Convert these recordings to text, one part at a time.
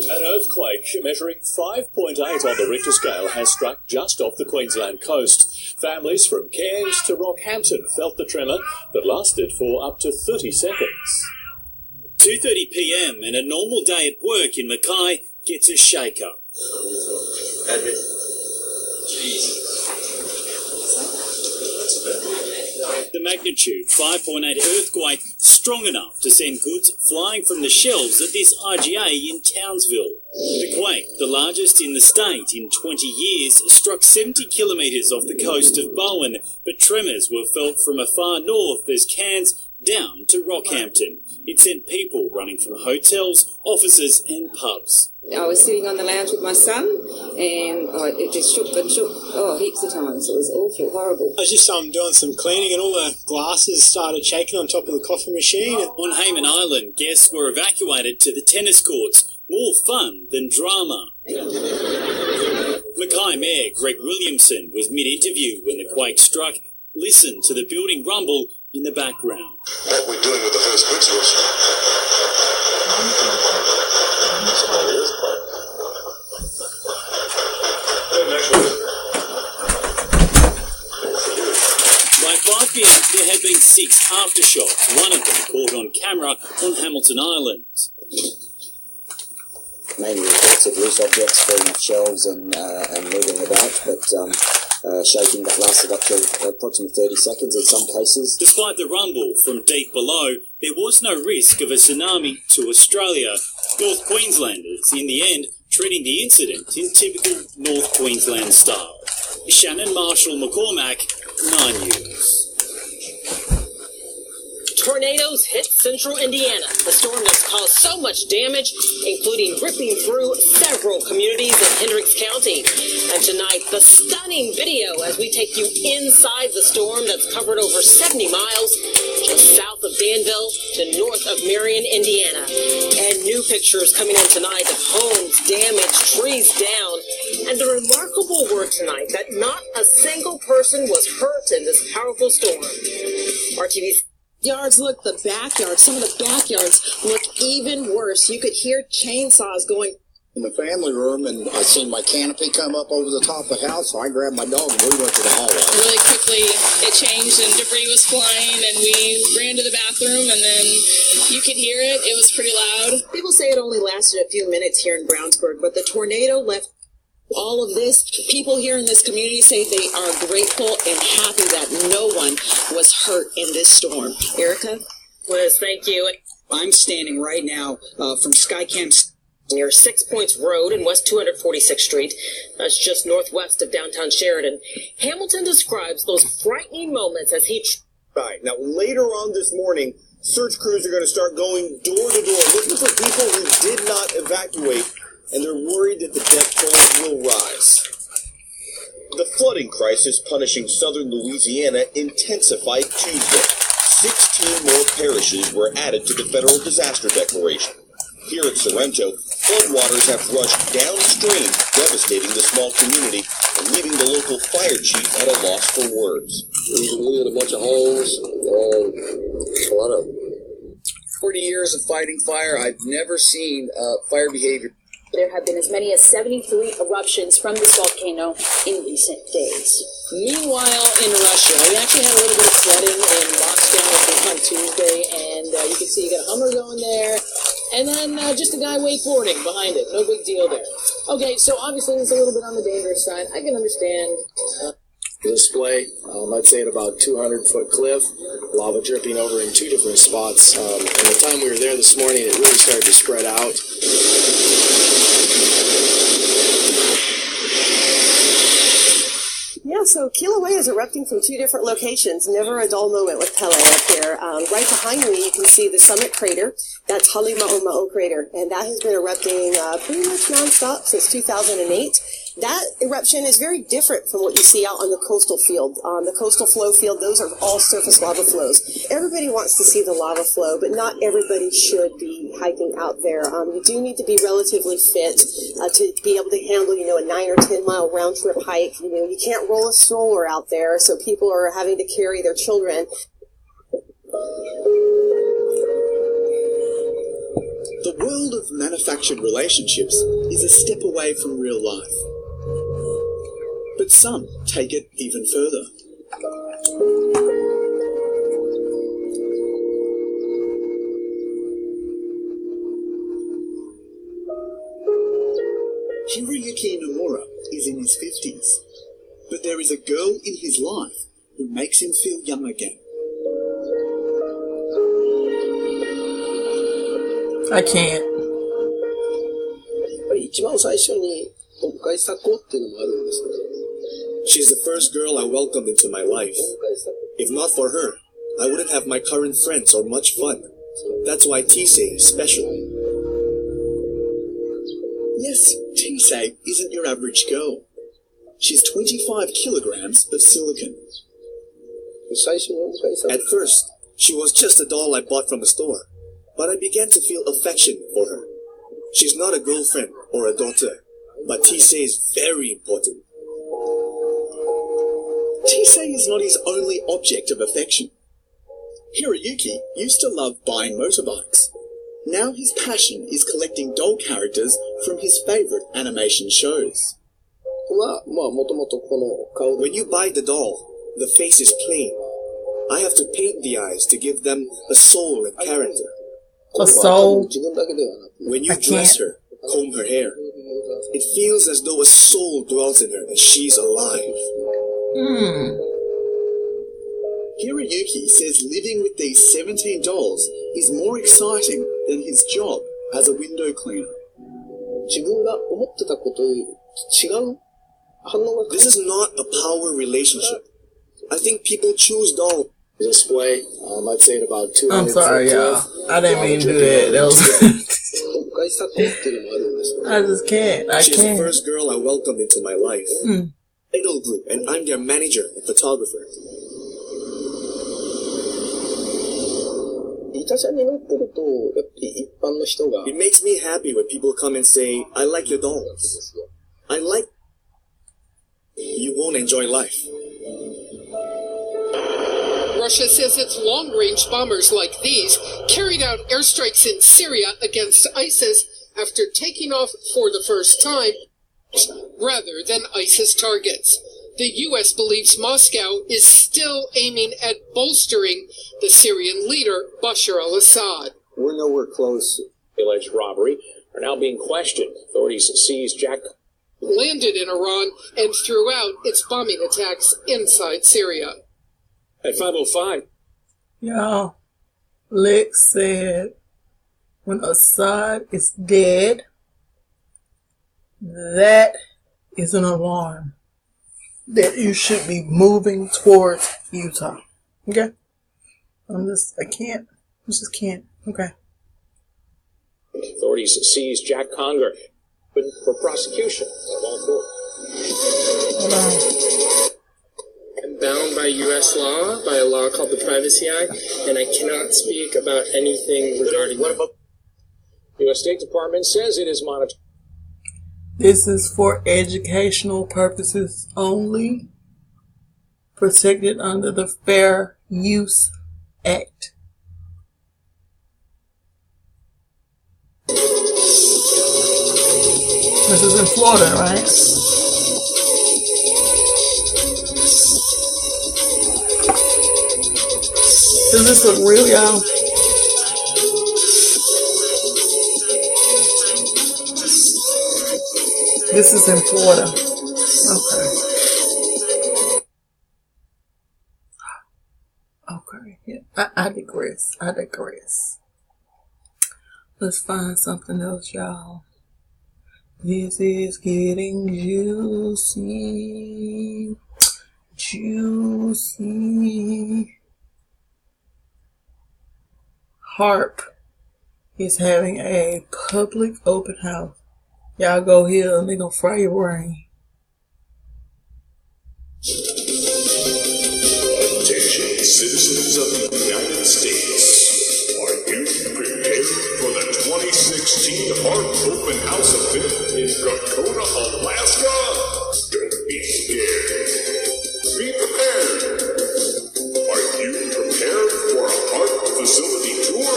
An earthquake measuring 5.8 on the Richter scale has struck just off the Queensland coast. Families from Cairns to Rockhampton felt the tremor that lasted for up to 30 seconds. 2:30 p.m. and a normal day at work in Mackay gets a shake-up. The magnitude 5.8 earthquake strong enough to send goods flying from the shelves at this IGA in Townsville. The quake, the largest in the state in 20 years, struck 70 kilometres off the coast of Bowen, but tremors were felt from as far north as Cairns down to Rockhampton. It sent people running from hotels, offices and pubs. I was sitting on the lounge with my son, and it just shook and shook, heaps of times. It was awful, horrible. I was just doing some cleaning, and all the glasses started shaking on top of the coffee machine. On Hayman Island, guests were evacuated to the tennis courts. More fun than drama. Mackay Mayor Greg Williamson was mid-interview when the quake struck. Listen to the building rumble in the background. What we're doing with the first bricks was by 5 p.m. there had been 6 aftershocks, one of them caught on camera on Hamilton Island. Mainly reports of loose objects falling off shelves and moving about, but shaking that lasted up to approximately 30 seconds in some cases. Despite the rumble from deep below, there was no risk of a tsunami to Australia. North Queenslanders, in the end, treating the incident in typical North Queensland style. Shannon Marshall McCormack, 9 News. Tornadoes hit central Indiana. The storm has caused so much damage, including ripping through several communities in Hendricks County. And tonight, the stunning video as we take you inside the storm that's covered over 70 miles, just south of Danville to north of Marion, Indiana. And new pictures coming in tonight of homes damaged, trees down, and the remarkable word tonight that not a single person was hurt in this powerful storm. RTV's yards look, the backyards, some of the backyards look even worse. You could hear chainsaws going in the family room, and I seen my canopy come up over the top of the house, so I grabbed my dog and we went to the hallway. Really quickly it changed and debris was flying, and we ran to the bathroom, and then you could hear it. It was pretty loud. People say it only lasted a few minutes here in Brownsburg, but the tornado left all of this. People here in this community say they are grateful and happy that no one was hurt in this storm. Erica? Liz, thank you. I'm standing right now from Skycamp near 6 Points Road in West 246th Street. That's just northwest of downtown Sheridan. Hamilton describes those frightening moments as he... Right. Now, later on this morning, search crews are going to start going door to door, looking for people who did not evacuate, and they're worried that the death toll will rise. The flooding crisis punishing southern Louisiana intensified Tuesday. 16 more parishes were added to the federal disaster declaration. Here at Sorrento, floodwaters have rushed downstream, devastating the small community and leaving the local fire chief at a loss for words. We had a bunch of homes, a lot of 40 years of fighting fire. I've never seen fire behavior. There have been as many as 73 eruptions from this volcano in recent days. Meanwhile, in Russia, we actually had a little bit of flooding in Moscow on Tuesday, and you can see you got a Hummer going there, and then just a guy wakeboarding behind it. No big deal there. Okay, so obviously it's a little bit on the dangerous side. I can understand. Display, I'd say at about 200-foot cliff, lava dripping over in 2 different spots. From the time we were there this morning, it really started to spread out. Yeah, so Kilauea is erupting from two different locations. Never a dull moment with Pele up there. Right behind me, you can see the summit crater. That's Halima'oma'o crater, and that has been erupting pretty much nonstop since 2008. That eruption is very different from what you see out on the coastal field. The coastal flow field, those are all surface lava flows. Everybody wants to see the lava flow, but not everybody should be hiking out there. You do need to be relatively fit to be able to handle, a 9 or 10 mile round trip hike. You can't roll a stroller out there, so people are having to carry their children. The world of manufactured relationships is a step away from real life. But some take it even further. Hiroyuki Nomura is in his 50s, but there is a girl in his life who makes him feel young again. I can't. 一番最初にお迎えした子っていうのもあるんですけど。She's the first girl I welcomed into my life. If not for her, I wouldn't have my current friends or much fun. That's why Tisei is special. Yes, Tisei isn't your average girl. She's 25 kilograms of silicon. At first, she was just a doll I bought from the store, but I began to feel affection for her. She's not a girlfriend or a daughter, but Tisei is very important. Tisei is not his only object of affection. Hiroyuki used to love buying motorbikes. Now his passion is collecting doll characters from his favorite animation shows. When you buy the doll, the face is plain. I have to paint the eyes to give them a soul and character. A soul? When you dress her, comb her hair, it feels as though a soul dwells in her and she's alive. Hiroyuki says living with these 17 dolls is more exciting than his job as a window cleaner. This is not a power relationship. I think people choose doll. Display, I'd say at about 200. I'm sorry, y'all. I didn't mean to do that. That was I just can't. I She's can't. the first girl I welcomed into my life. Idol group, and I'm their manager and photographer. It makes me happy when people come and say, I like your dolls. I like... You won't enjoy life. Russia says its long-range bombers like these carried out airstrikes in Syria against ISIS after taking off for the first time rather than ISIS targets. The U.S. believes Moscow is still aiming at bolstering the Syrian leader, Bashar al-Assad. We're nowhere close. The alleged robbery are now being questioned. Authorities seized Jack. Landed in Iran and threw out its bombing attacks inside Syria. At 5:05. Y'all, Lex said when Assad is dead, that is an alarm that you should be moving towards Utah. Okay? I just can't. Okay. Authorities seized Jack Conger for prosecution of all four. Hold on. I'm bound by U.S. law, by a law called the Privacy Act, and I cannot speak about anything regarding what about U.S. State Department says it is monitoring. This is for educational purposes only, protected under the Fair Use Act. This is in Florida, right? Does this look real, y'all? This is in Florida. Okay. Yeah. I digress. Let's find something else, y'all. This is getting juicy. Juicy Harp is having a public open house. Y'all go here and they gonna fry your brain. Attention, citizens of the United States. Are you prepared for the 2016 Harp Open House event in Gakona, Alaska? Don't be scared. Be prepared. Are you prepared for a Harp facility tour?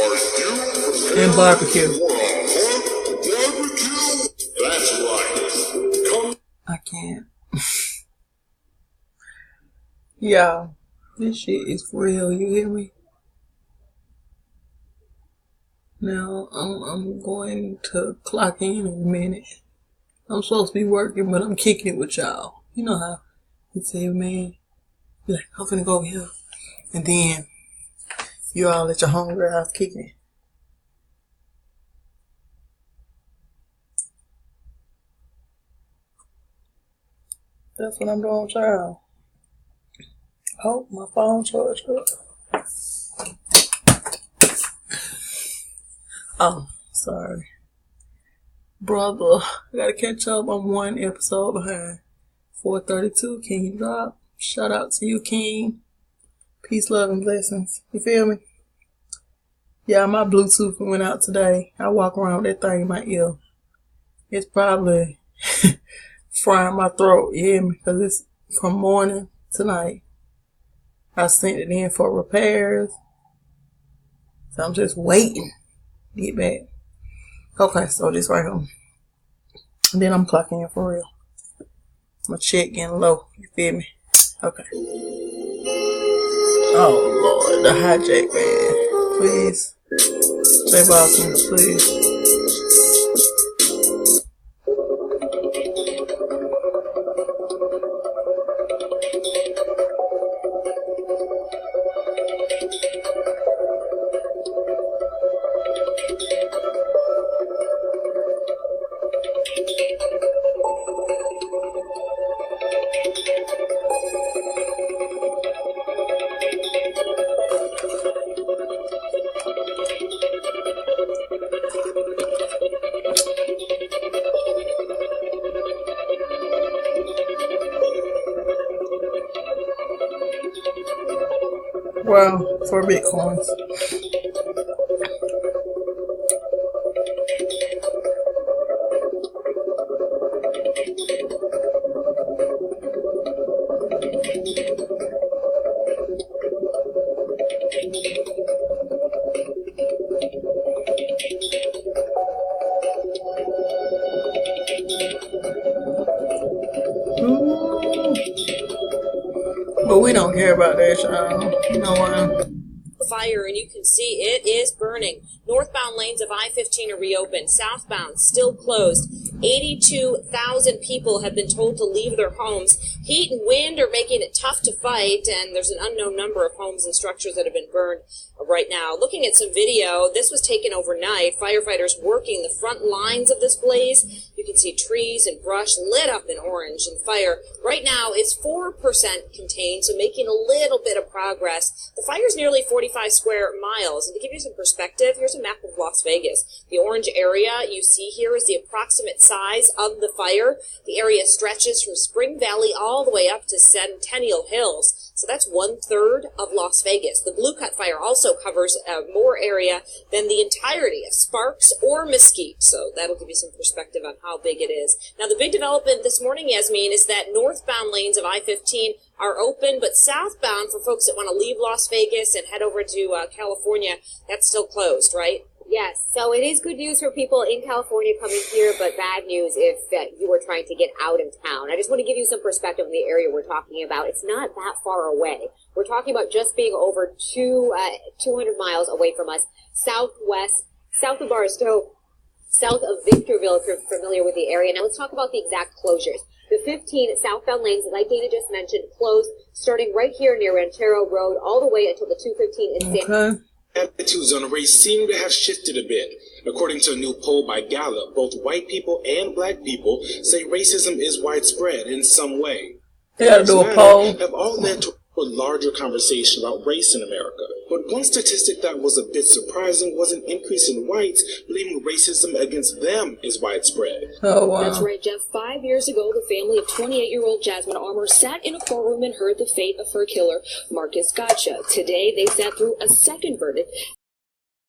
Are you prepared And barbecue. for a Harp barbecue? That's right. Come. I can't. Y'all, this shit is real, you hear me? Now, I'm going to clock in a minute. I'm supposed to be working, but I'm kicking it with y'all. You know how you say, man, you're like, I'm finna go over here. And then, you all at your hungry house kicking it. That's what I'm doing, child. Oh, my phone charged up. Oh, sorry. Brother, I gotta catch up. I'm one episode behind. 432, King drop. Shout out to you, King. Peace, love, and blessings. You feel me? Yeah, my Bluetooth went out today. I walk around with that thing in my ear. It's probably frying my throat, you hear me? Because it's from morning to night. I sent it in for repairs. So I'm just waiting to get back. Okay, so this right here. And then I'm clocking in for real. My check getting low. You feel me? Okay. Oh, Lord. The hijack, man. Please. Stay bossing, please. Well, for Bitcoins. But we don't care about that, y'all. You know why? Fire, and you can see it is burning. Northbound lanes of I-15 are reopened. Southbound still closed. 82,000 people have been told to leave their homes. Heat and wind are making it tough to fight, and there's an unknown number of homes and structures that have been burned right now. Looking at some video, this was taken overnight. Firefighters working the front lines of this blaze. You can see trees and brush lit up in orange, and fire right now is 4% contained, so making a little bit of progress. The fire is nearly 45 square miles, and to give you some perspective, here's a map of Las Vegas. The orange area you see here is the approximate size of the fire. The area stretches from Spring Valley all the way up to Centennial Hills, so that's 1/3 of Las Vegas. The Blue Cut fire also covers more area than the entirety of Sparks or Mesquite, so that'll give you some perspective on how big it is. Now, the big development this morning, Yasmin, is that northbound lanes of I-15 are open, but southbound for folks that want to leave Las Vegas and head over to California, that's still closed, right? Yes, so it is good news for people in California coming here, but bad news if you were trying to get out of town. I just want to give you some perspective on the area we're talking about. It's not that far away. We're talking about just being over 200 miles away from us, south of Barstow, south of Victorville, if you're familiar with the area. Now let's talk about the exact closures. The 15 southbound lanes, like Dana just mentioned, closed starting right here near Ranchero Road all the way until the 215 in San Attitudes on the race seem to have shifted a bit. According to a new poll by Gallup, both white people and black people say racism is widespread in some way. They gotta do a poll. Have all led to a larger conversation about race in America. But one statistic that was a bit surprising was an increase in whites believing racism against them is widespread. Oh, wow. That's right, Jeff. 5 years ago, the family of 28-year-old Jasmine Armour sat in a courtroom and heard the fate of her killer, Marcus Gotcha. Today, they sat through a second verdict